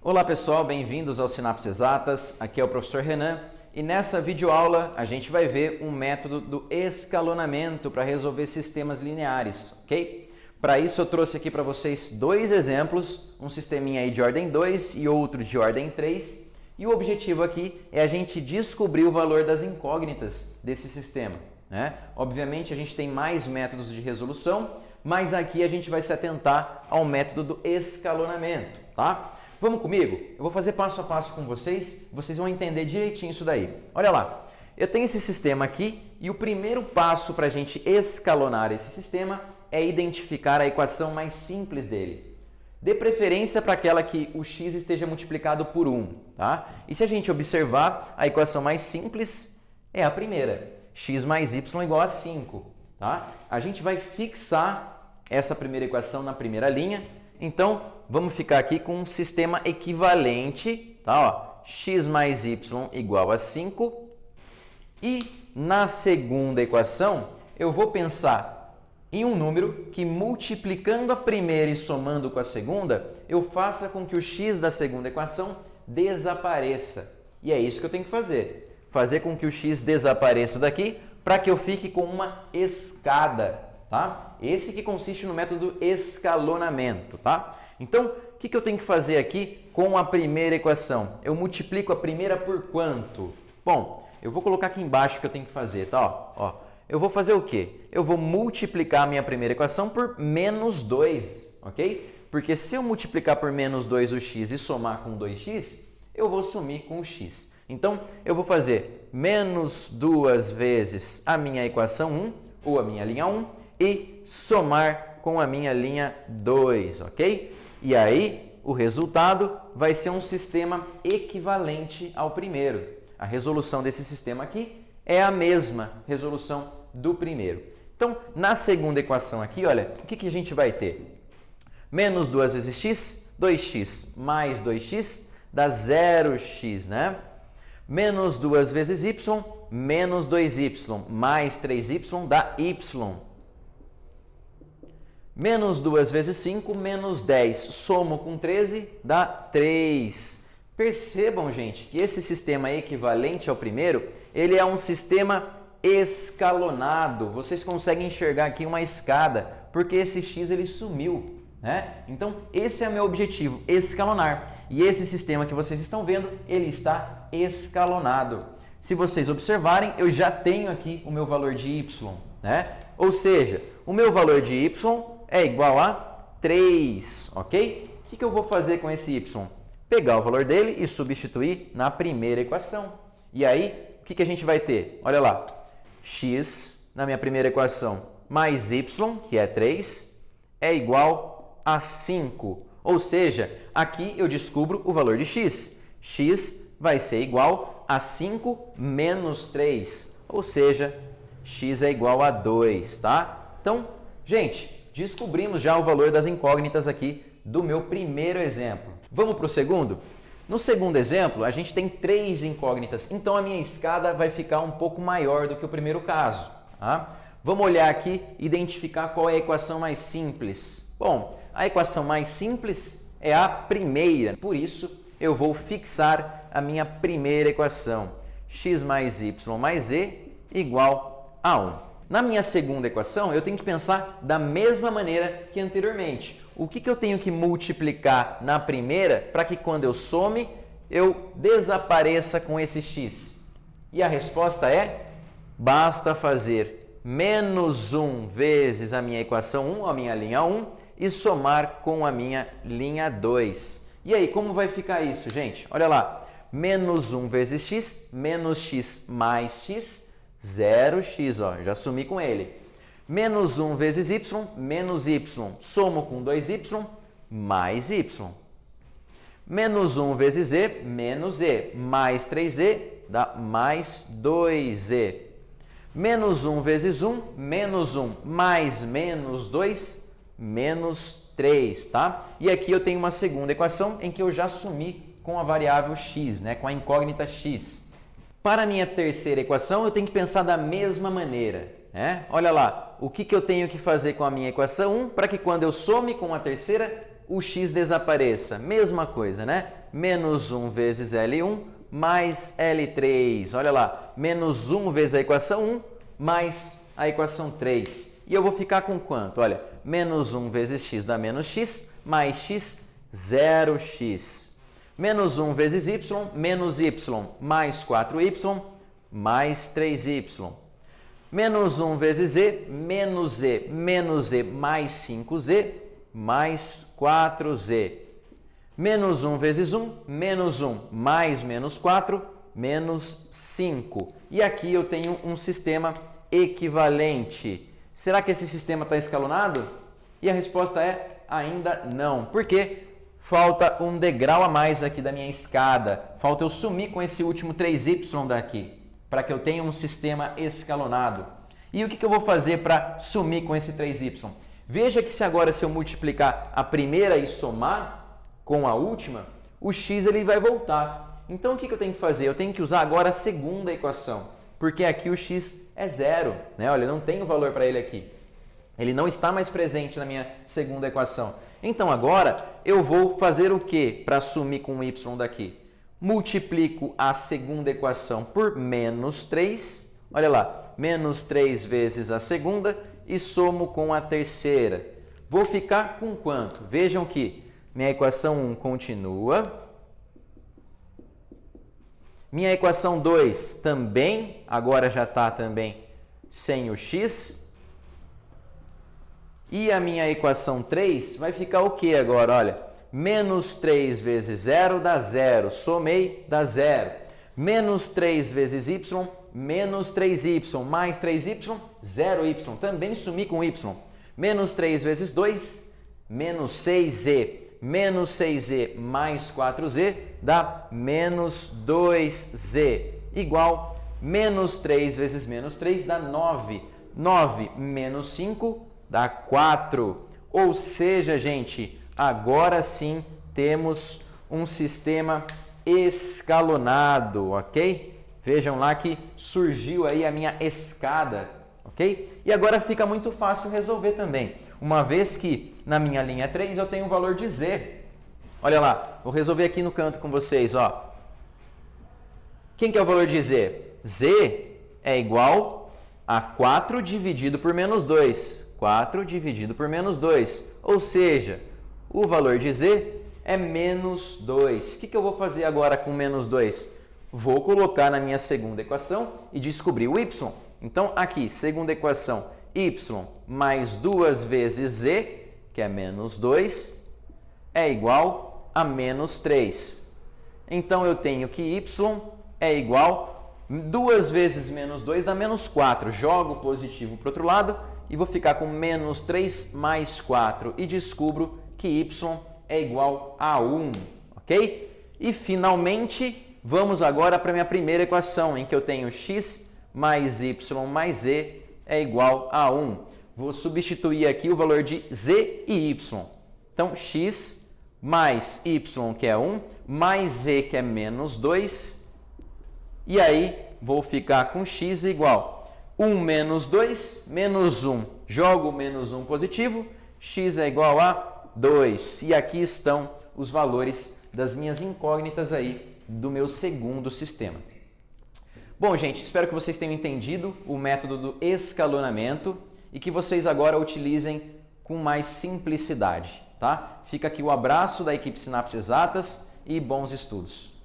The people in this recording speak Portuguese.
Olá pessoal, bem-vindos ao Sinapse Exatas, aqui é o professor Renan e nessa videoaula a gente vai ver um método do escalonamento para resolver sistemas lineares, ok? Para isso eu trouxe aqui para vocês dois exemplos, um sisteminha aí de ordem 2 e outro de ordem 3 e o objetivo aqui é a gente descobrir o valor das incógnitas desse sistema, né? Obviamente a gente tem mais métodos de resolução, mas aqui a gente vai se atentar ao método do escalonamento, tá? Vamos comigo? Eu vou fazer passo a passo com vocês, vocês vão entender direitinho isso daí. Olha lá, eu tenho esse sistema aqui e o primeiro passo para a gente escalonar esse sistema é identificar a equação mais simples dele. Dê preferência para aquela que o x esteja multiplicado por 1, tá? E se a gente observar, a equação mais simples é a primeira, x mais y igual a 5, tá? A gente vai fixar essa primeira equação na primeira linha, então vamos ficar aqui com um sistema equivalente, tá? Ó, x mais y igual a 5. E na segunda equação, eu vou pensar em um número que multiplicando a primeira e somando com a segunda, eu faça com que o x da segunda equação desapareça. E é isso que eu tenho que fazer. Fazer com que o x desapareça daqui para que eu fique com uma escada, tá? Esse que consiste no método escalonamento, tá? Então, o que eu tenho que fazer aqui com a primeira equação? Eu multiplico a primeira por quanto? Bom, eu vou colocar aqui embaixo o que eu tenho que fazer, tá? Ó, eu vou fazer o quê? Eu vou multiplicar a minha primeira equação por menos 2, ok? Porque se eu multiplicar por menos 2 o x e somar com 2x, eu vou sumir com o x. Então, eu vou fazer menos 2 vezes a minha equação 1, ou a minha linha 1, e somar com a minha linha 2, ok? E aí, o resultado vai ser um sistema equivalente ao primeiro. A resolução desse sistema aqui é a mesma resolução do primeiro. Então, na segunda equação aqui, olha, o que a gente vai ter? Menos 2 vezes x, 2x mais 2x dá 0x, né? Menos 2 vezes y, menos 2y mais 3y dá y. Menos 2 vezes 5, menos 10. Somo com 13, dá 3. Percebam, gente, que esse sistema equivalente ao primeiro, ele é um sistema escalonado. Vocês conseguem enxergar aqui uma escada, porque esse x ele sumiu, né? Então, esse é o meu objetivo, escalonar. E esse sistema que vocês estão vendo, ele está escalonado. Se vocês observarem, eu já tenho aqui o meu valor de y, né? Ou seja, o meu valor de y é igual a 3, ok? O que eu vou fazer com esse y? Pegar o valor dele e substituir na primeira equação. E aí, o que a gente vai ter? Olha lá, x na minha primeira equação mais y, que é 3, é igual a 5. Ou seja, aqui eu descubro o valor de x. X vai ser igual a 5 menos 3. Ou seja, x é igual a 2, tá? Então, gente, descobrimos já o valor das incógnitas aqui do meu primeiro exemplo. Vamos para o segundo? No segundo exemplo, a gente tem 3 incógnitas, então a minha escada vai ficar um pouco maior do que o primeiro caso. Tá? Vamos olhar aqui e identificar qual é a equação mais simples. Bom, a equação mais simples é a primeira, por isso eu vou fixar a minha primeira equação. X mais y mais z igual a 1. Na minha segunda equação, eu tenho que pensar da mesma maneira que anteriormente. O que eu tenho que multiplicar na primeira para que quando eu some, eu desapareça com esse x? E a resposta é, basta fazer menos 1 vezes a minha equação 1, a minha linha 1, e somar com a minha linha 2. E aí, como vai ficar isso, gente? Olha lá, menos 1 vezes x, menos x mais x, 0x, ó, já sumi com ele. Menos 1 vezes y, menos y, somo com 2y, mais y. Menos 1 vezes z, menos z, mais 3z, dá mais 2z. Menos 1 vezes 1, menos 1, mais menos 2, menos 3, tá? E aqui eu tenho uma segunda equação em que eu já sumi com a variável x, né, com a incógnita x. Para a minha terceira equação, eu tenho que pensar da mesma maneira, né? Olha lá, o que eu tenho que fazer com a minha equação 1 para que quando eu some com a terceira, o x desapareça? Mesma coisa, né? Menos 1 vezes L1 mais L3. Olha lá, menos 1 vezes a equação 1 mais a equação 3. E eu vou ficar com quanto? Olha, menos 1 vezes x dá menos x, mais x, 0x. Menos 1 vezes y, menos y, mais 4y, mais 3y. Menos 1 vezes z, menos z, mais 5z, mais 4z. Menos 1 vezes 1, menos 1, mais menos 4, menos 5. E aqui eu tenho um sistema equivalente. Será que esse sistema está escalonado? E a resposta é ainda não. Por quê? Falta um degrau a mais aqui da minha escada. Falta eu sumir com esse último 3y daqui, para que eu tenha um sistema escalonado. E o que eu vou fazer para sumir com esse 3y? Veja que se agora se eu multiplicar a primeira e somar com a última, o x ele vai voltar. Então o que eu tenho que fazer? Eu tenho que usar agora a segunda equação, porque aqui o x é zero, né? Olha, eu não tenho valor para ele aqui. Ele não está mais presente na minha segunda equação. Então agora eu vou fazer o que para sumir com o y daqui? Multiplico a segunda equação por menos 3, olha lá, menos 3 vezes a segunda e somo com a terceira. Vou ficar com quanto? Vejam que minha equação 1 continua. Minha equação 2 também, agora já está também sem o x. E a minha equação 3 vai ficar o que agora? Olha, menos 3 vezes 0 dá 0. Somei, dá 0. Menos 3 vezes y, menos 3y. Mais 3y, 0y. Também sumi com y. Menos 3 vezes 2, menos 6z. Menos 6z mais 4z dá menos 2z. Igual menos 3 vezes menos 3 dá 9. 9 menos 5 dá 4. Ou seja, gente, agora sim temos um sistema escalonado, ok? Vejam lá que surgiu aí a minha escada, ok? E agora fica muito fácil resolver também. Uma vez que na minha linha 3 eu tenho o valor de z. Olha lá, vou resolver aqui no canto com vocês, ó. Quem que é o valor de z? Z é igual a 4 dividido por menos 2. 4 dividido por menos 2. Ou seja, o valor de z é menos 2. O que eu vou fazer agora com menos 2? Vou colocar na minha segunda equação e descobrir o y. Então, aqui, segunda equação, y mais 2 vezes z, que é menos 2, é igual a menos 3. Então, eu tenho que y é igual a 2 vezes menos 2 dá menos 4. Jogo o positivo para o outro lado e vou ficar com menos 3 mais 4. E descubro que y é igual a 1, ok? E, finalmente, vamos agora para a minha primeira equação, em que eu tenho x mais y mais z é igual a 1. Vou substituir aqui o valor de z e y. Então, x mais y, que é 1, mais z, que é menos 2. E aí, vou ficar com x igual a 1 menos 2, menos 1. Jogo o menos 1 positivo, x é igual a 2. E aqui estão os valores das minhas incógnitas aí do meu segundo sistema. Bom, gente, espero que vocês tenham entendido o método do escalonamento e que vocês agora utilizem com mais simplicidade, tá? Fica aqui o abraço da equipe Sinapse Exatas e bons estudos!